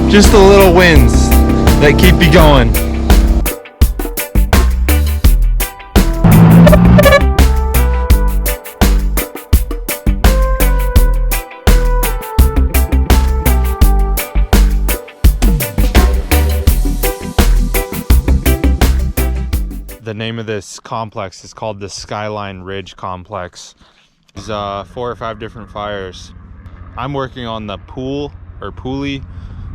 Just the little wins that keep you going. The name of this complex is called the Skyline Ridge complex. There's 4 or 5 different fires. I'm working on the Pulley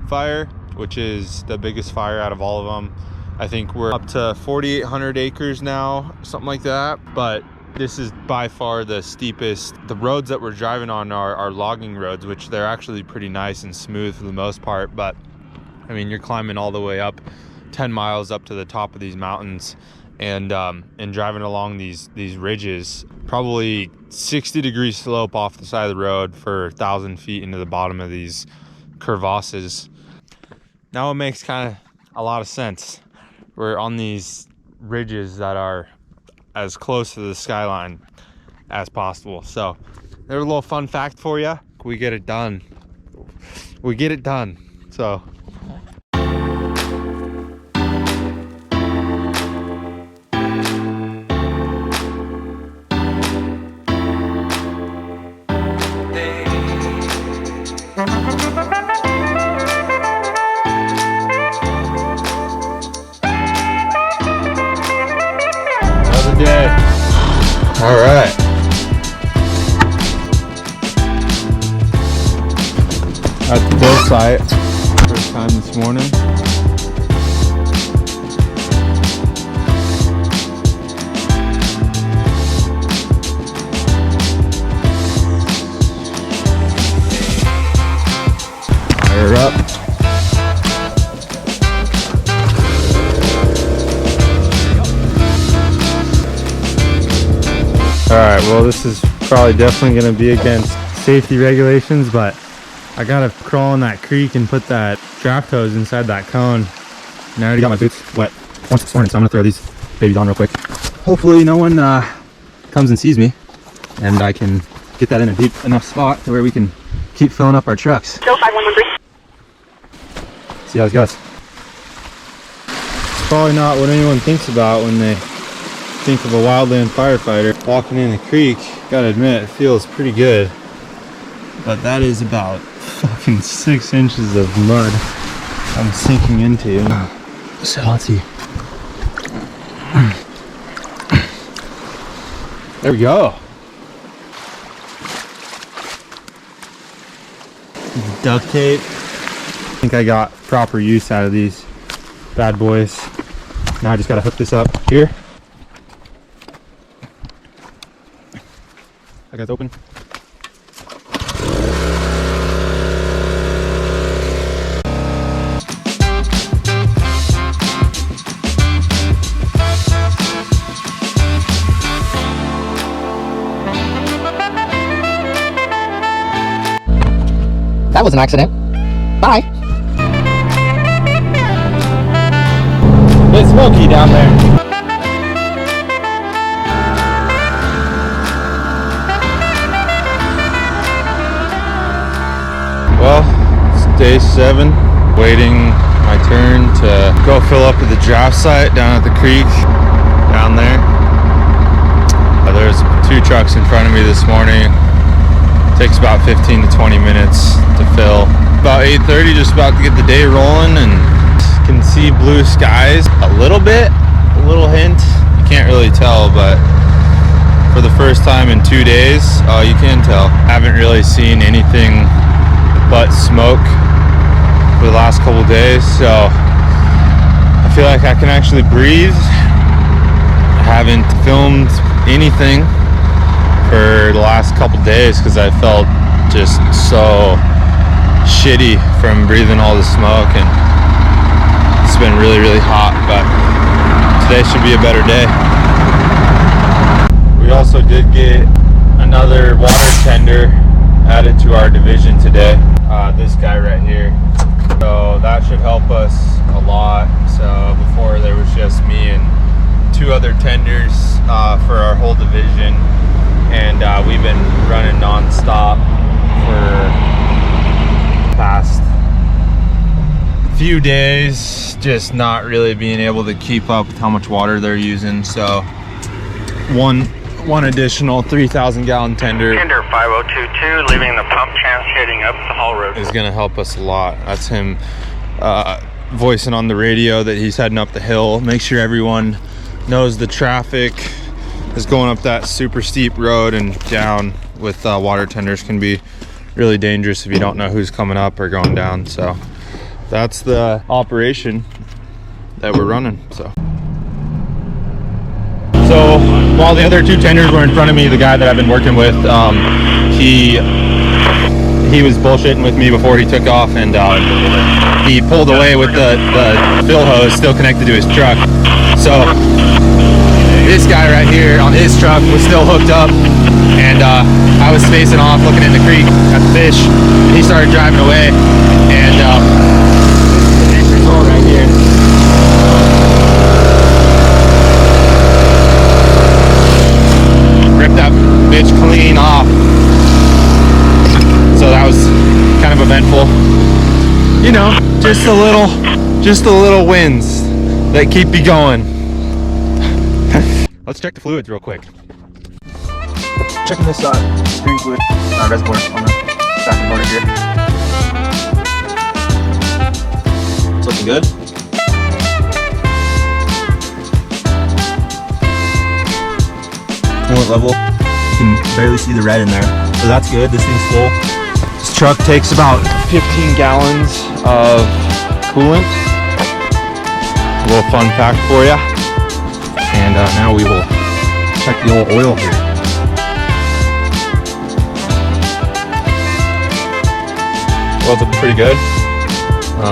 fire, which is the biggest fire out of all of them. I think we're up to 4,800 acres now, something like that. But this is by far the steepest. The roads that we're driving on are logging roads, which they're actually pretty nice and smooth for the most part. But I mean, you're climbing all the way up 10 miles up to the top of these mountains and driving along these ridges, probably 60-degree slope off the side of the road for 1,000 feet into the bottom of these crevasses. Now it makes kind of a lot of sense. We're on these ridges that are as close to the skyline as possible. So there's a little fun fact for you. We get it done. We get it done. So day. All right. At the build site, first time this morning. Fire up. All right, well, this is probably definitely going to be against safety regulations, but I got to crawl in that creek and put that draft hose inside that cone. And I already got my boots wet once this morning, so I'm going to throw these babies on real quick. Hopefully no one comes and sees me, and I can get that in a deep enough spot to where we can keep filling up our trucks. Go 5113. See how it goes. It's probably not what anyone thinks about when they think of a wildland firefighter walking in the creek. Gotta admit, it feels pretty good, but that is about fucking 6 inches of mud I'm sinking into. So let's see. There we go. Duct tape. I think I got proper use out of these bad boys. Now I just gotta hook this up here. That guy's open. That was an accident. Bye. It's smokey down there. Well, it's day 7, waiting my turn to go fill up at the draft site down at the creek down there. There's 2 trucks in front of me this morning. Takes about 15 to 20 minutes to fill. About 8:30, just about to get the day rolling, and can see blue skies a little bit, a little hint. You can't really tell, but for the first time in 2 days, you can tell. Haven't really seen anything but smoke for the last couple days, so I feel like I can actually breathe. I haven't filmed anything for the last couple days because I felt just so shitty from breathing all the smoke, and it's been really, really hot, but today should be a better day. We also did get another water tender added to our division today, this guy right here, so that should help us a lot. So before there was just me and 2 other tenders for our whole division. and we've been running non-stop for the past few days, just not really being able to keep up with how much water they're using. So one additional 3,000 gallon tender 5022 leaving the pump trans heading up the Hall Road is gonna help us a lot. That's him voicing on the radio that he's heading up the hill. Make sure everyone knows the traffic is going up that super steep road, and down with water tenders can be really dangerous if you don't know who's coming up or going down. So that's the operation that we're running. So while the other two tenders were in front of me, the guy that I've been working with, he was bullshitting with me before he took off, and he pulled away with the fill hose still connected to his truck. So this guy right here on his truck was still hooked up, and I was spacing off looking in the creek at the fish, and he started driving away, and this is the entry hole right here. Ripped that bitch clean off. So that was kind of eventful. You know, just the little wins that keep you going. Let's check the fluids real quick. Checking this steering fluid reservoir on the back of the motor here. It's looking good. Coolant level, you can barely see the red in there, so that's good. This thing's full. This truck takes about 15 gallons of coolant. A little fun fact for you. And now we will check the old oil here. Oil's looking pretty good. You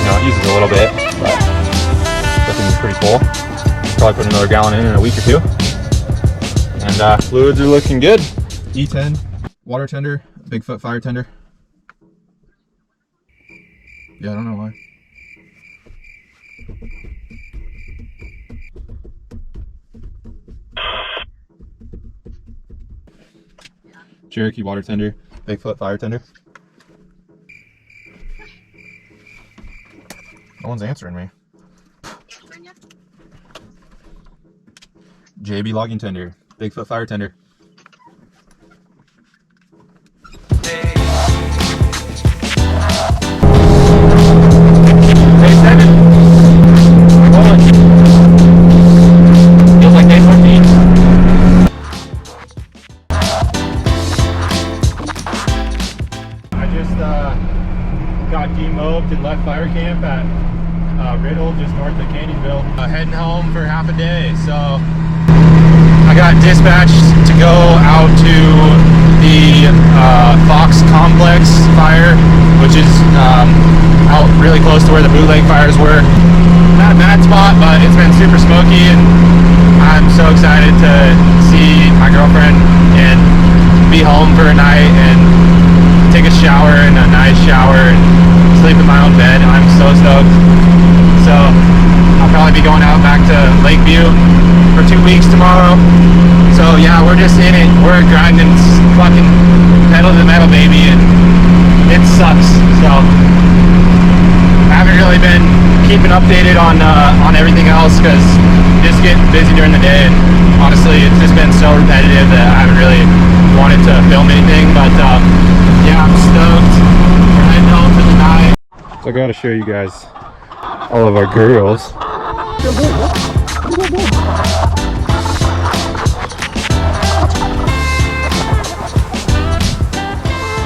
know, it uses a little bit, but looking pretty full. Probably put another gallon in a week or two. And fluids are looking good. E10 water tender, Bigfoot fire tender. Yeah, I don't know why. Cherokee water tender, Bigfoot fire tender. No one's answering me. JB logging tender, Bigfoot fire tender. Day 7. Rolling. Feels like day 14. I just got demobed and left fire camp at Riddle, just north of Canyonville. Heading home for half a day, so I got dispatched to go out to the Fox Complex fire, which is out really close to where the bootleg fires were. Not a bad spot, but it's been super smoky, and I'm so excited to see my girlfriend and be home for a night and take a shower, and a nice shower, and sleep in my own bed. I'm so stoked. So I'll probably be going out back to Lakeview for 2 weeks tomorrow. So yeah, we're just in it. We're grinding, fucking pedal to the metal, baby, and it sucks. So I haven't really been keeping updated on everything else, because just getting busy during the day, and honestly it's just been so repetitive that I haven't really wanted to film anything. But yeah, I'm stoked. We're heading home for the night. So I gotta show you guys all of our girls.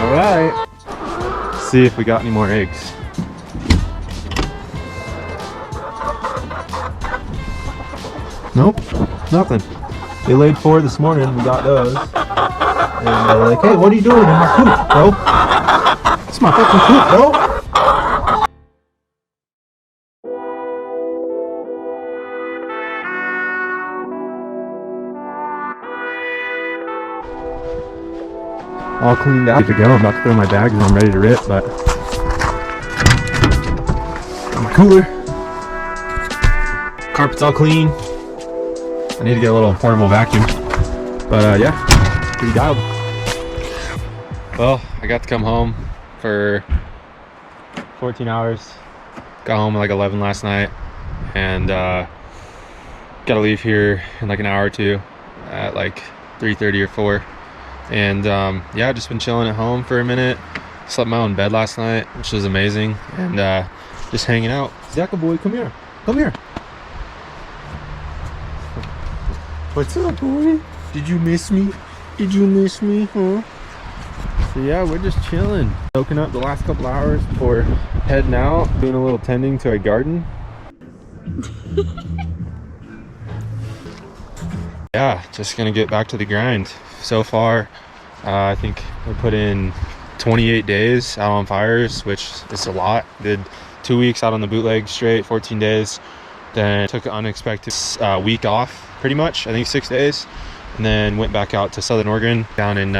All right, see if we got any more eggs. Nope, nothing. They laid 4 this morning. We got those. And they're like, "Hey, what are you doing in my coop, bro? It's my fucking coop, bro." All cleaned out. Good to go. I'm about to throw my bags and I'm ready to rip, but got my cooler. Carpet's all clean. I need to get a little portable vacuum. But yeah, pretty dialed. Well, I got to come home for 14 hours. Got home at like 11 last night, and gotta leave here in like an hour or two at like 3:30 or 4. And yeah, just been chilling at home for a minute. Slept in my own bed last night, which was amazing, and just hanging out. Zaka boy, come here. Come here. What's up, boy? Did you miss me? Did you miss me, huh? So yeah, we're just chilling. Soaking up the last couple hours before heading out. Doing a little tending to a garden. Yeah, just gonna get back to the grind. So far, I think we put in 28 days out on fires, which is a lot. Did 2 weeks out on the bootleg straight, 14 days. Then took an unexpected week off, pretty much, I think 6 days. And then went back out to Southern Oregon, down in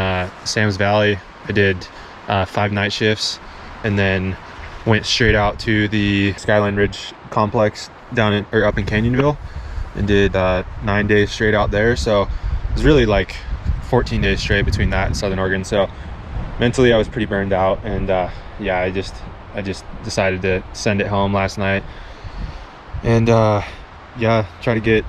Sam's Valley. I did 5 night shifts, and then went straight out to the Skyline Ridge complex down in, or up in Canyonville, and did 9 days straight out there. So it was really like 14 days straight between that and Southern Oregon. So mentally I was pretty burned out, and yeah, I just decided to send it home last night, and yeah, try to get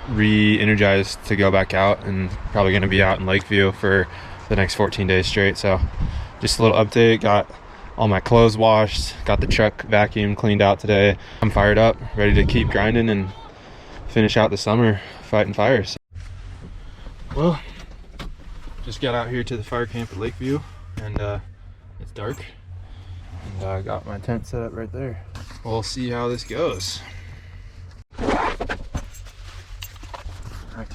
re-energized to go back out, and probably going to be out in Lakeview for the next 14 days straight. So just a little update. Got all my clothes washed, got the truck vacuumed, cleaned out today. I'm fired up, ready to keep grinding and finish out the summer fighting fires. Well, just got out here to the fire camp at Lakeview, and it's dark, and I got my tent set up right there. We'll see how this goes. Right.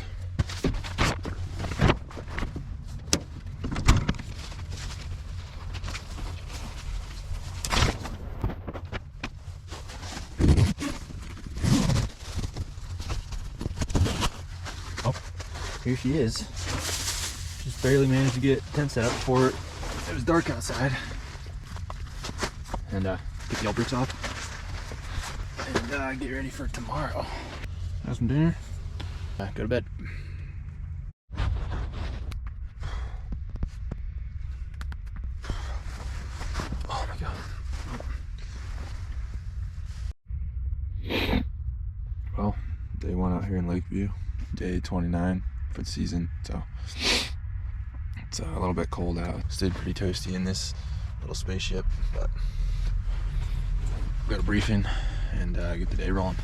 Oh, here she is. Just barely managed to get tent set up before it was dark outside. And get the old bricks off, and get ready for tomorrow. Have some dinner. Go to bed. Oh my god. Well, day 1 out here in Lakeview, day 29 for the season, so it's a little bit cold out. Stayed pretty toasty in this little spaceship, but got a briefing and get the day rolling.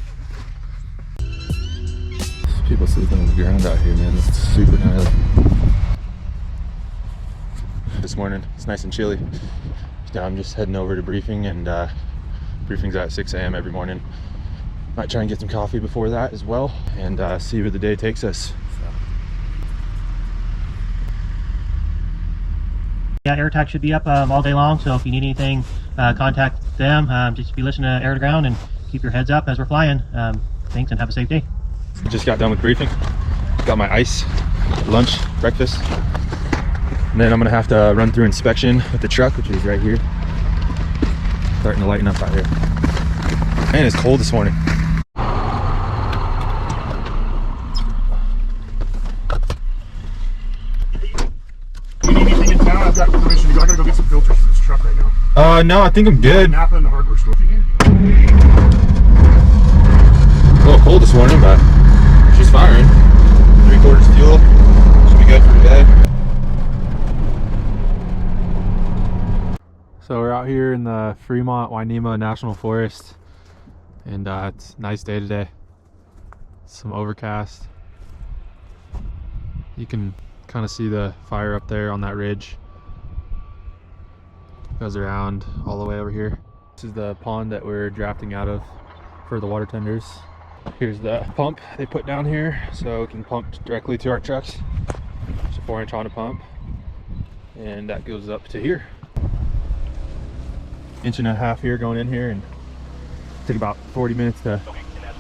People sleeping on the ground out here, man. It's super gnarly. This morning, it's nice and chilly. Now I'm just heading over to briefing, and briefing's at 6 a.m. every morning. Might try and get some coffee before that as well, and see where the day takes us. Yeah, Air Attack should be up all day long, so if you need anything, contact them. Just be listening to Air to Ground and keep your heads up as we're flying. Thanks, and have a safe day. Just got done with briefing. Got my ice, lunch, breakfast. And then I'm gonna have to run through inspection with the truck, which is right here. Starting to lighten up out here. Man, it's cold this morning. You need anything in town? I've got permission to go. I gotta go get some filters for this truck right now. No, I think I'm good. Napa in the hardware store. A little cold this morning, but she's firing. 3/4 fuel. Should be good for today. So we're out here in the Fremont Wainema National Forest, and it's a nice day today. Some overcast. You can kind of see the fire up there on that ridge. Goes around all the way over here. This is the pond that we're drafting out of for the water tenders. Here's the pump they put down here, so it can pump directly to our trucks. It's a 4-inch Honda pump, and that goes up to here. 1.5 inch here going in here, and take about 40 minutes to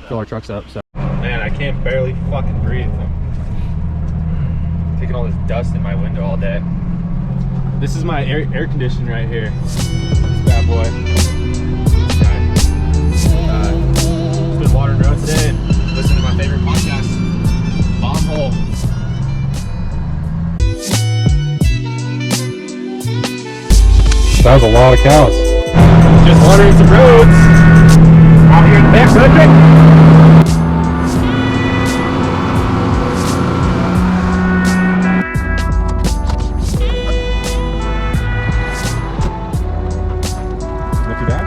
fill our trucks up. So man, I can't barely fucking breathe. I'm taking all this dust in my window all day. This is my air conditioning right here. This bad boy. Just been watering road today and listening to my favorite podcast, Bomb Hole. That was a lot of cows. Just watering some roads out here in the backcountry. Not too bad.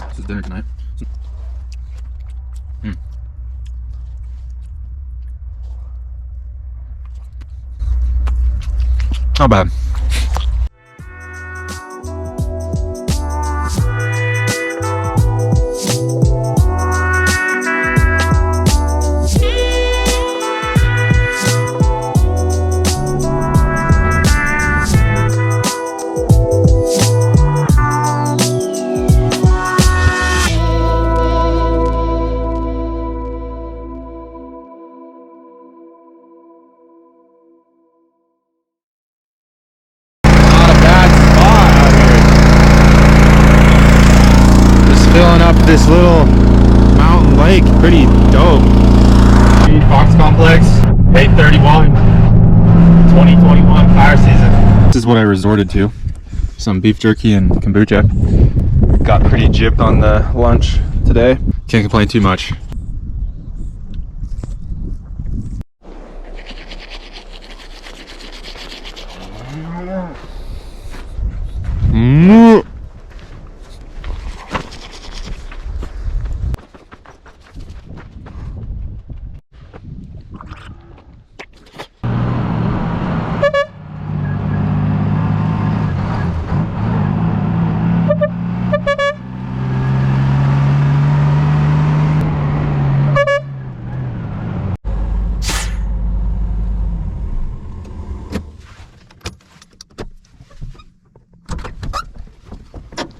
This is dinner tonight. Not bad. Filling up this little mountain lake, pretty dope. Fox Complex, 831, 2021 fire season. This is what I resorted to. Some beef jerky and kombucha. Got pretty gypped on the lunch today. Can't complain too much.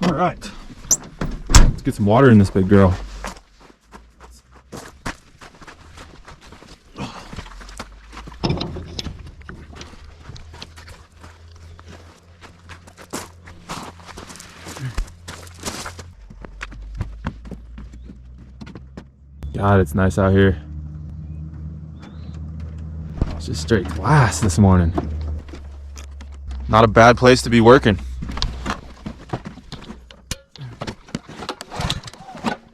All right, let's get some water in this big girl. God, it's nice out here. It's just straight glass this morning. Not a bad place to be working.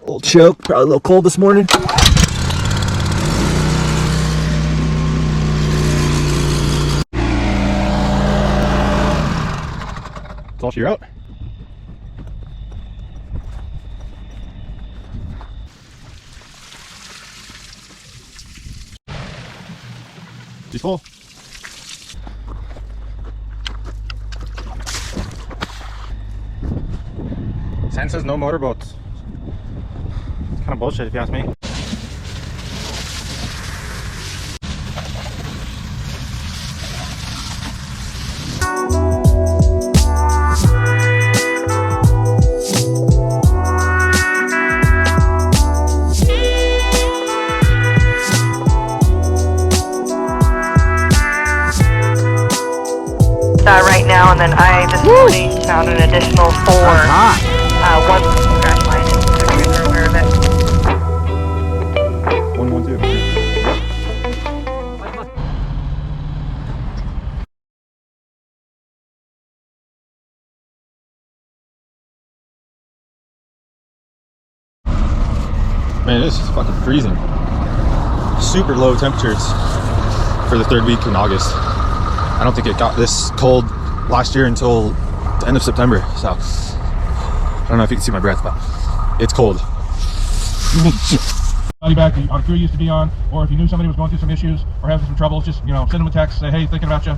Old choke, probably a little cold this morning. It's all shear out. She's full. Sign says no motorboats. It's kind of bullshit if you ask me. Right now, and then I this morning found an additional 4. One crash line. So you're aware of it. 112. Man, this is fucking freezing. Super low temperatures for the 3rd week in August. I don't think it got this cold last year until the end of September, so I don't know if you can see my breath, but it's cold. Back that our crew used to be on, or if you knew somebody was going through some issues or having some troubles, just send them a text, say hey, thinking about you.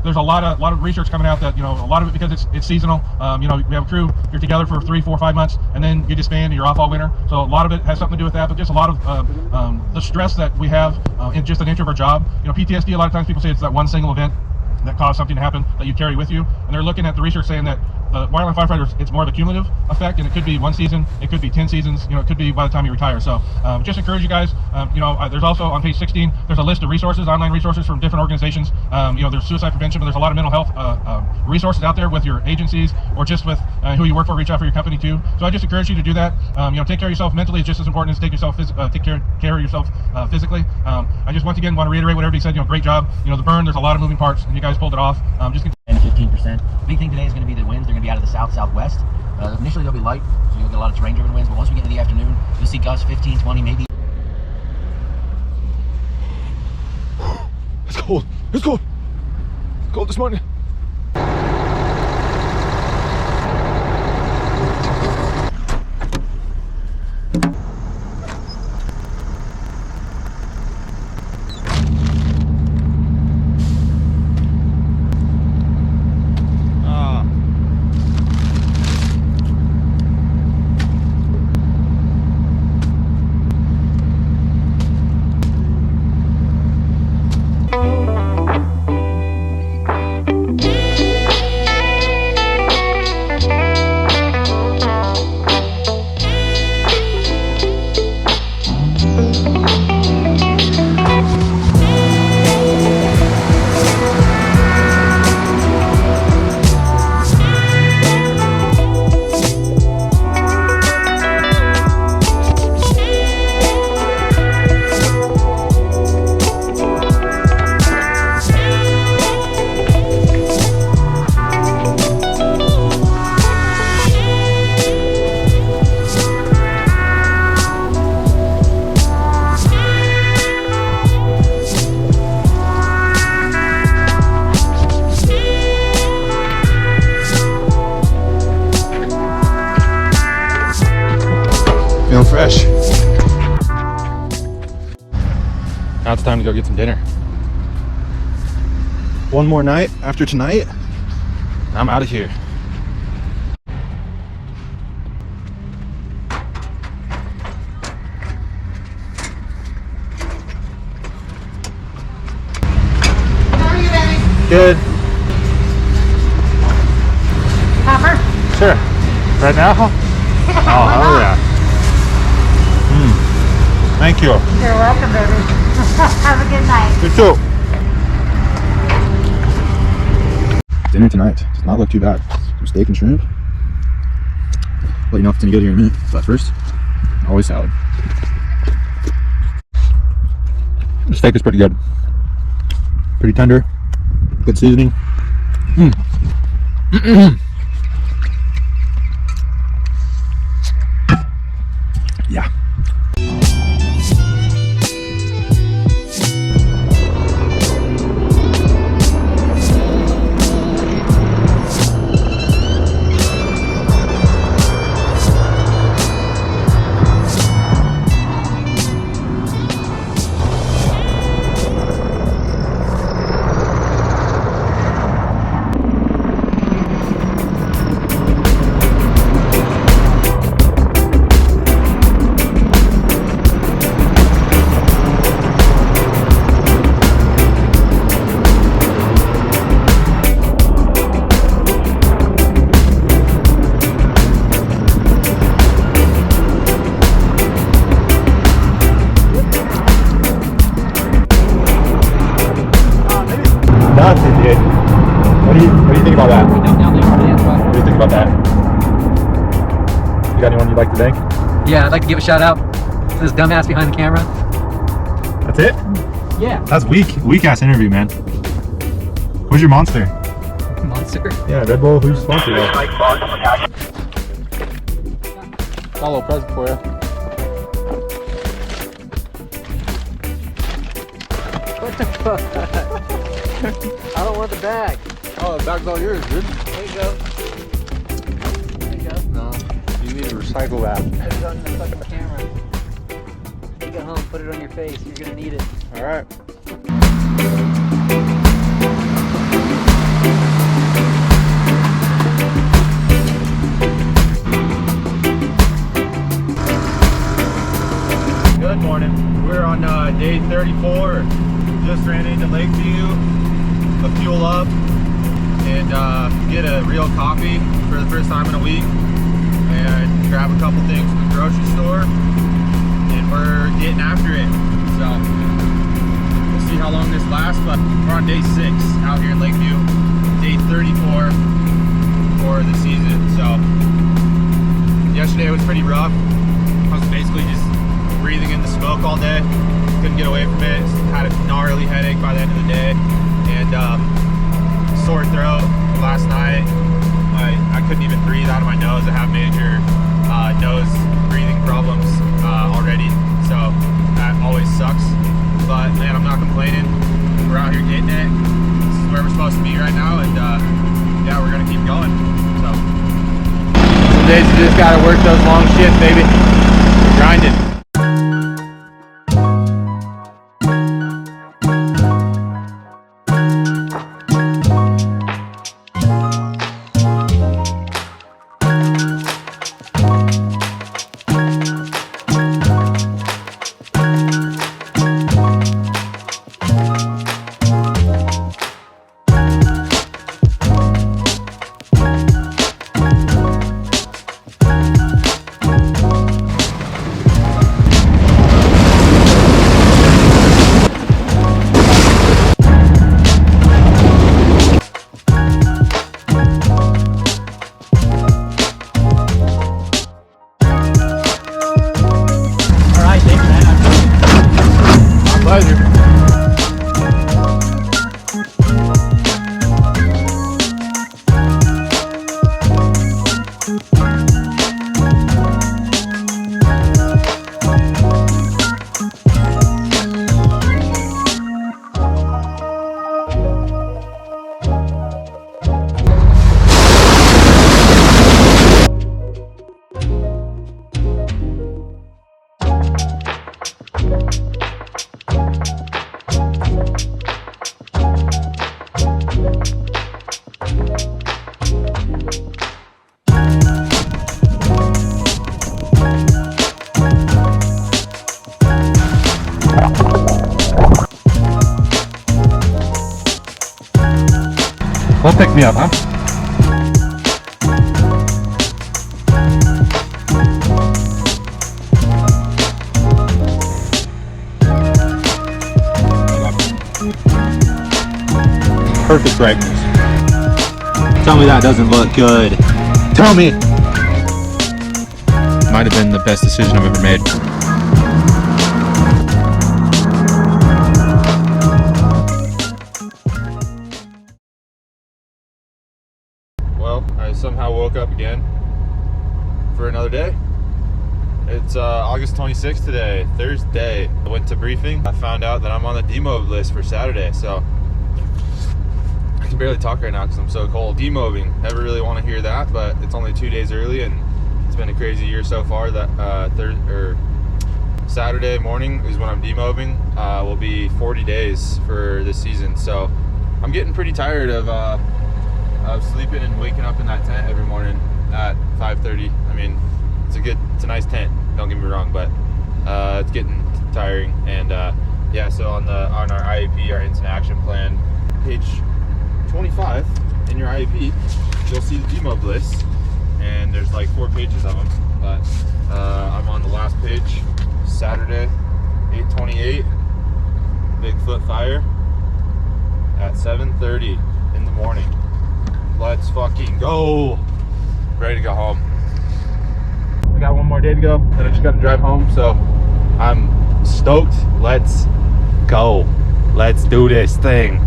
There's a lot of research coming out that a lot of it because it's seasonal. We have a crew, you're together for 3, 4, 5 months, and then you disband and you're off all winter. So a lot of it has something to do with that, but just a lot of the stress that we have in just the nature of our job. PTSD. A lot of times people say it's that one single event that cause something to happen that you carry with you. And they're looking at the research saying that Wildland Firefighter, it's more of a cumulative effect, and it could be 1 season, it could be 10 seasons, you know, it could be by the time you retire. So just encourage you guys, you know, there's also on page 16, there's a list of resources, online resources from different organizations. You know, there's suicide prevention, but there's a lot of mental health resources out there with your agencies or just with who you work for. Reach out for your company too. So I just encourage you to do that. You know, take care of yourself mentally is just as important as take care of yourself physically. I just once again want to reiterate what everybody said. You know, great job. You know, the burn, there's a lot of moving parts, and you guys pulled it off. Just 10 to 15%. Big thing today is going to be the winds. They're going to be out of the south-southwest. Initially they'll be light, so you'll get a lot of terrain-driven winds, but once we get into the afternoon, you'll see gusts 15, 20, maybe. It's cold. It's cold. It's cold this morning. Feeling fresh. Now it's time to go get some dinner. One more night after tonight, I'm out of here. How are you, baby? Good. Pepper? Sure. Right now? Oh, hell yeah. Thank you. You're welcome, baby. Have a good night. You too. Dinner tonight does not look too bad. Some steak and shrimp. Let you know if it's any good here in a minute. But first, always salad. The steak is pretty good. Pretty tender. Good seasoning. Yeah. What do you think about that? What do you think about that? You got anyone you'd like to thank? Yeah, I'd like to give a shout out to this dumbass behind the camera. That's it? Yeah. That's weak ass interview, man. Who's your monster? Monster. Yeah, Red Bull. Who's your sponsor? Got a little present for you. What the fuck? I don't want the bag. Oh, the bag's all yours, dude. There you go. There you go. No, you need to recycle that. Put it on the fucking camera. Take it home, put it on your face. You're gonna need it. All right. Good morning. We're on day 34. Just ran into Lakeview. to fuel up and get a real coffee for the first time in a week, and grab a couple things from the grocery store, and we're getting after it. So we'll see how long this lasts, but we're on day 6 out here in Lakeview, day 34 for the season. So yesterday was pretty rough. I was basically just breathing in the smoke all day, couldn't get away from it. Had a gnarly headache by the end of the day, and sore throat last night. I couldn't even breathe out of my nose. I have major nose breathing problems already, so that always sucks. But man, I'm not complaining. We're out here getting it. This is where we're supposed to be right now, and yeah, we're gonna keep going. So some days you just gotta work those long shifts, baby. Grinding. Well, pick me up, huh? Perfect brightness. Tell me that doesn't look good. Tell me. Might have been the best decision I've ever made. Well, I somehow woke up again for another day. It's August 26th today, Thursday. I went to briefing. I found out that I'm on the demob list for Saturday, so I can barely talk right now because I'm so cold. Demobbing, never really want to hear that, but it's only 2 days early, and it's been a crazy year so far. That Saturday morning is when I'm demobbing. Will be 40 days for this season, so I'm getting pretty tired of sleeping and waking up in that tent every morning at 5:30. I mean, it's a nice tent, don't get me wrong, but it's getting tiring. And yeah, so on our IAP, our instant action plan, page 25 in your IAP, you'll see the demob list, and there's like 4 pages of them, but I'm on the last page. Saturday, 8/28, Bigfoot fire at 7:30 in the morning. Let's fucking go. Ready to go home. I got one more day to go, and I just got to drive home, so I'm stoked. Let's go. Let's do this thing.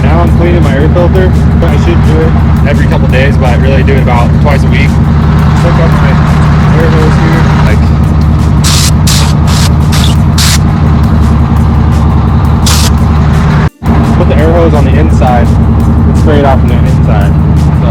I'm cleaning my air filter, but I should do it every couple days, but I really do it about twice a week. Just hook up my air hose here, put the air hose on the inside and spray it off from the inside. So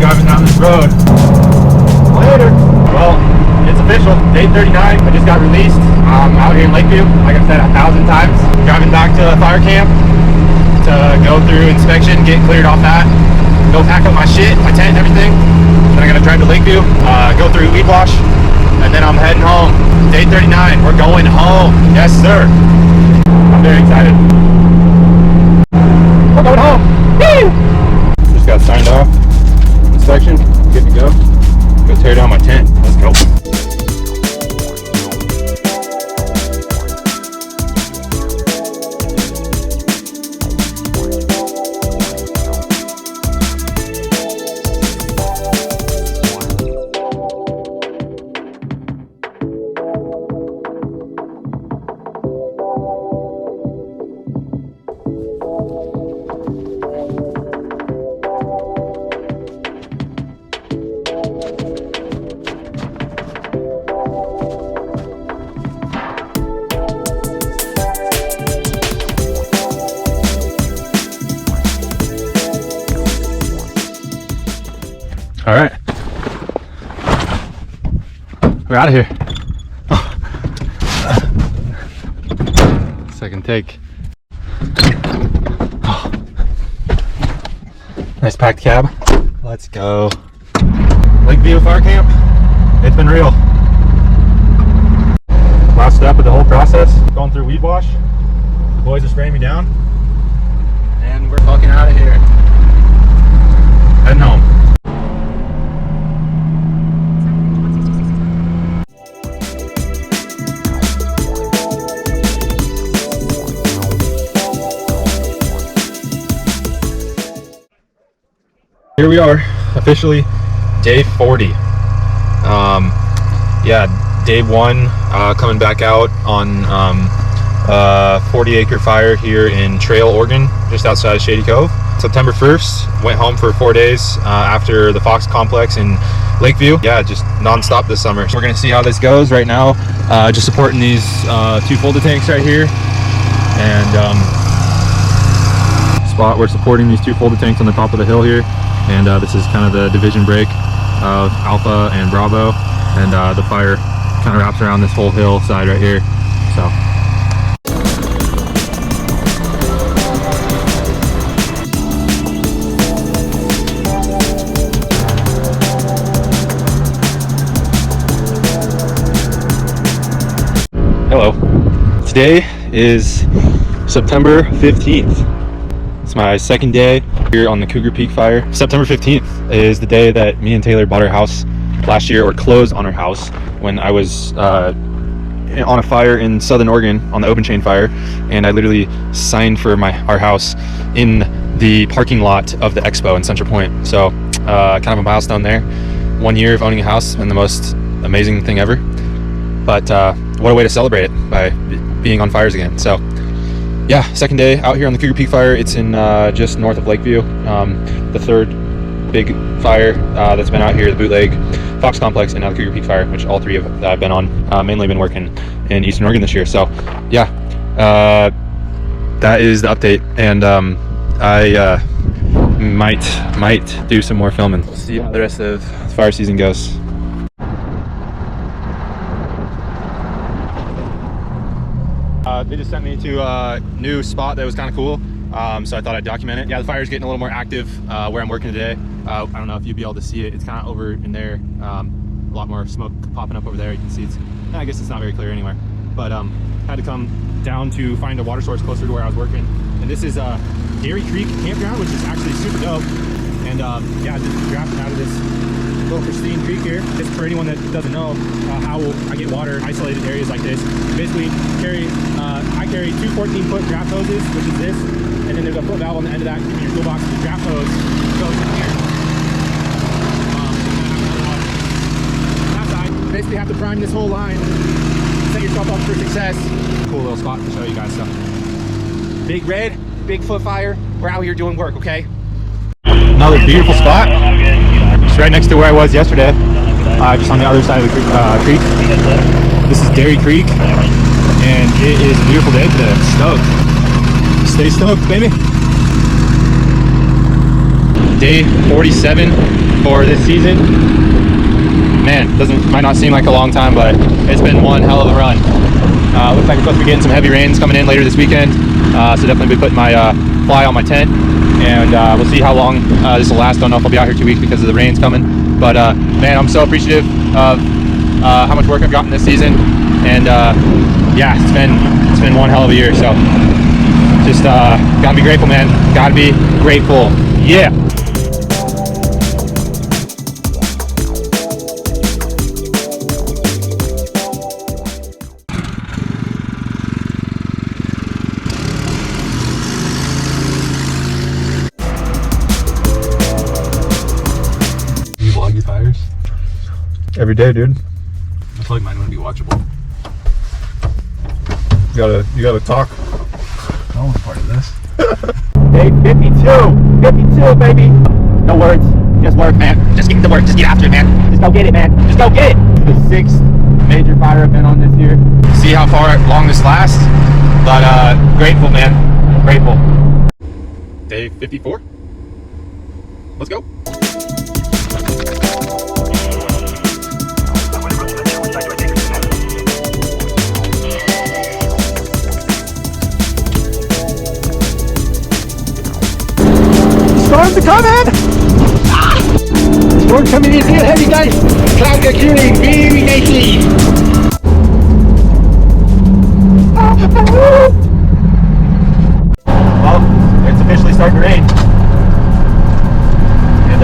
driving down this road. Later. Well, it's official. Day 39. I just got released. I'm out here in Lakeview, like I've said 1,000 times. Driving back to fire camp to go through inspection, get cleared off that, go pack up my shit, my tent and everything. Then I gotta drive to Lakeview, go through weed wash, and then I'm heading home. Day 39. We're going home. Yes, sir. I'm very excited. We're going home. Woo! Just got signed off. Inspection. Good to go. Go tear down my tent. Let's go. All right, we're out of here. Second take. Nice packed cab. Let's go. Lakeview Fire Camp. It's been real. Last step of the whole process. Going through weed wash. The boys are spraying me down. And we're fucking out of here. Heading home. Here we are, officially day 40. Yeah, day 1, coming back out on 40-acre fire here in Trail, Oregon, just outside Shady Cove. September 1st, went home for 4 days after the Fox Complex in Lakeview. Yeah, just non-stop this summer. So we're gonna see how this goes right now. Just supporting these 2 folded tanks right here. And spot we're supporting these 2 folded tanks on the top of the hill here. And this is kind of the division break of Alpha and Bravo, and the fire kind of wraps around this whole hillside right here. So hello. Today is September 15th. It's my second day here on the Cougar Peak Fire. September 15th is the day that me and Taylor bought our house last year, or closed on our house, when I was on a fire in Southern Oregon on the open chain fire, and I literally signed for our house in the parking lot of the expo in Central Point. So kind of a milestone there. 1 year of owning a house, and the most amazing thing ever. But what a way to celebrate it, by being on fires again. So yeah, second day out here on the Cougar Peak Fire. It's in just north of Lakeview. The third big fire that's been out here, the Bootleg, Fox Complex, and now the Cougar Peak Fire, which all 3 that I've been on. Mainly been working in Eastern Oregon this year. So yeah, that is the update. And I might do some more filming. We'll see how the rest of the fire season goes. They just sent me to a new spot that was kind of cool, so I thought I'd document it. Yeah, the fire's getting a little more active where I'm working today. I don't know if you'd be able to see it. It's kind of over in there. A lot more smoke popping up over there. You can see it's, I guess it's not very clear anywhere. But had to come down to find a water source closer to where I was working. And this is Dairy Creek Campground, which is actually super dope. And yeah, just drafting out of this little pristine creek here. Just for anyone that doesn't know how I get water isolated areas like this. Basically, I carry 2 14-foot draft hoses, which is this, and then there's a foot valve on the end of that. In your toolbox, the draft hose goes in here. That side, basically have to prime this whole line, set yourself up for success. Cool little spot to show you guys stuff. Big red, Bigfoot fire. We're out here doing work, okay? Another beautiful spot. It's right next to where I was yesterday, just on the other side of the creek. This is Dairy Creek, and it is a beautiful day today. Stoked. Stay stoked, baby. day 47 for this season. Man, might not seem like a long time, but it's been one hell of a run. Looks like we're supposed to be getting some heavy rains coming in later this weekend, so definitely be putting my fly on my tent, and we'll see how long this will last. Don't know if I'll be out here 2 weeks because of the rains coming, but man, I'm so appreciative of how much work I've gotten this season, and yeah, it's been one hell of a year. So just gotta be grateful, man. Gotta be grateful. Yeah. You vlog your fires? Every day, dude. I feel like mine wouldn't be watchable. You gotta talk. No one's part of this. Day 52, baby. No words, just work, man. Just get to work, just get after it, man. Just go get it, man. Just go get it. The 6th major fire I've been on this year. See how far long this lasts, but grateful, man. Grateful. Day 54. Let's go. Storms are coming! Storm coming in here heavy, guys. Clouds are clearing very nicely. Well, it's officially starting to rain. And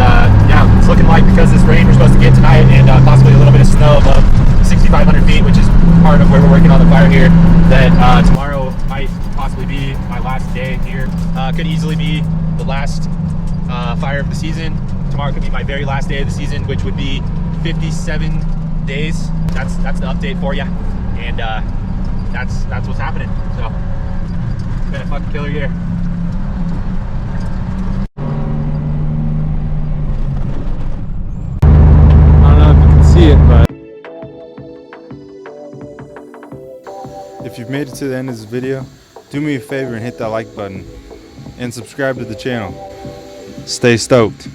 yeah, it's looking like because of this rain we're supposed to get tonight, and possibly a little bit of snow above 6,500 feet, which is part of where we're working on the fire here, that tomorrow might possibly be my last day here. Could easily be the last fire of the season. Tomorrow could be my very last day of the season, which would be 57 days. That's the update for you, and that's what's happening. So it's been a fucking killer year. I don't know if you can see it, but if you've made it to the end of this video, do me a favor and hit that like button and subscribe to the channel. Stay stoked.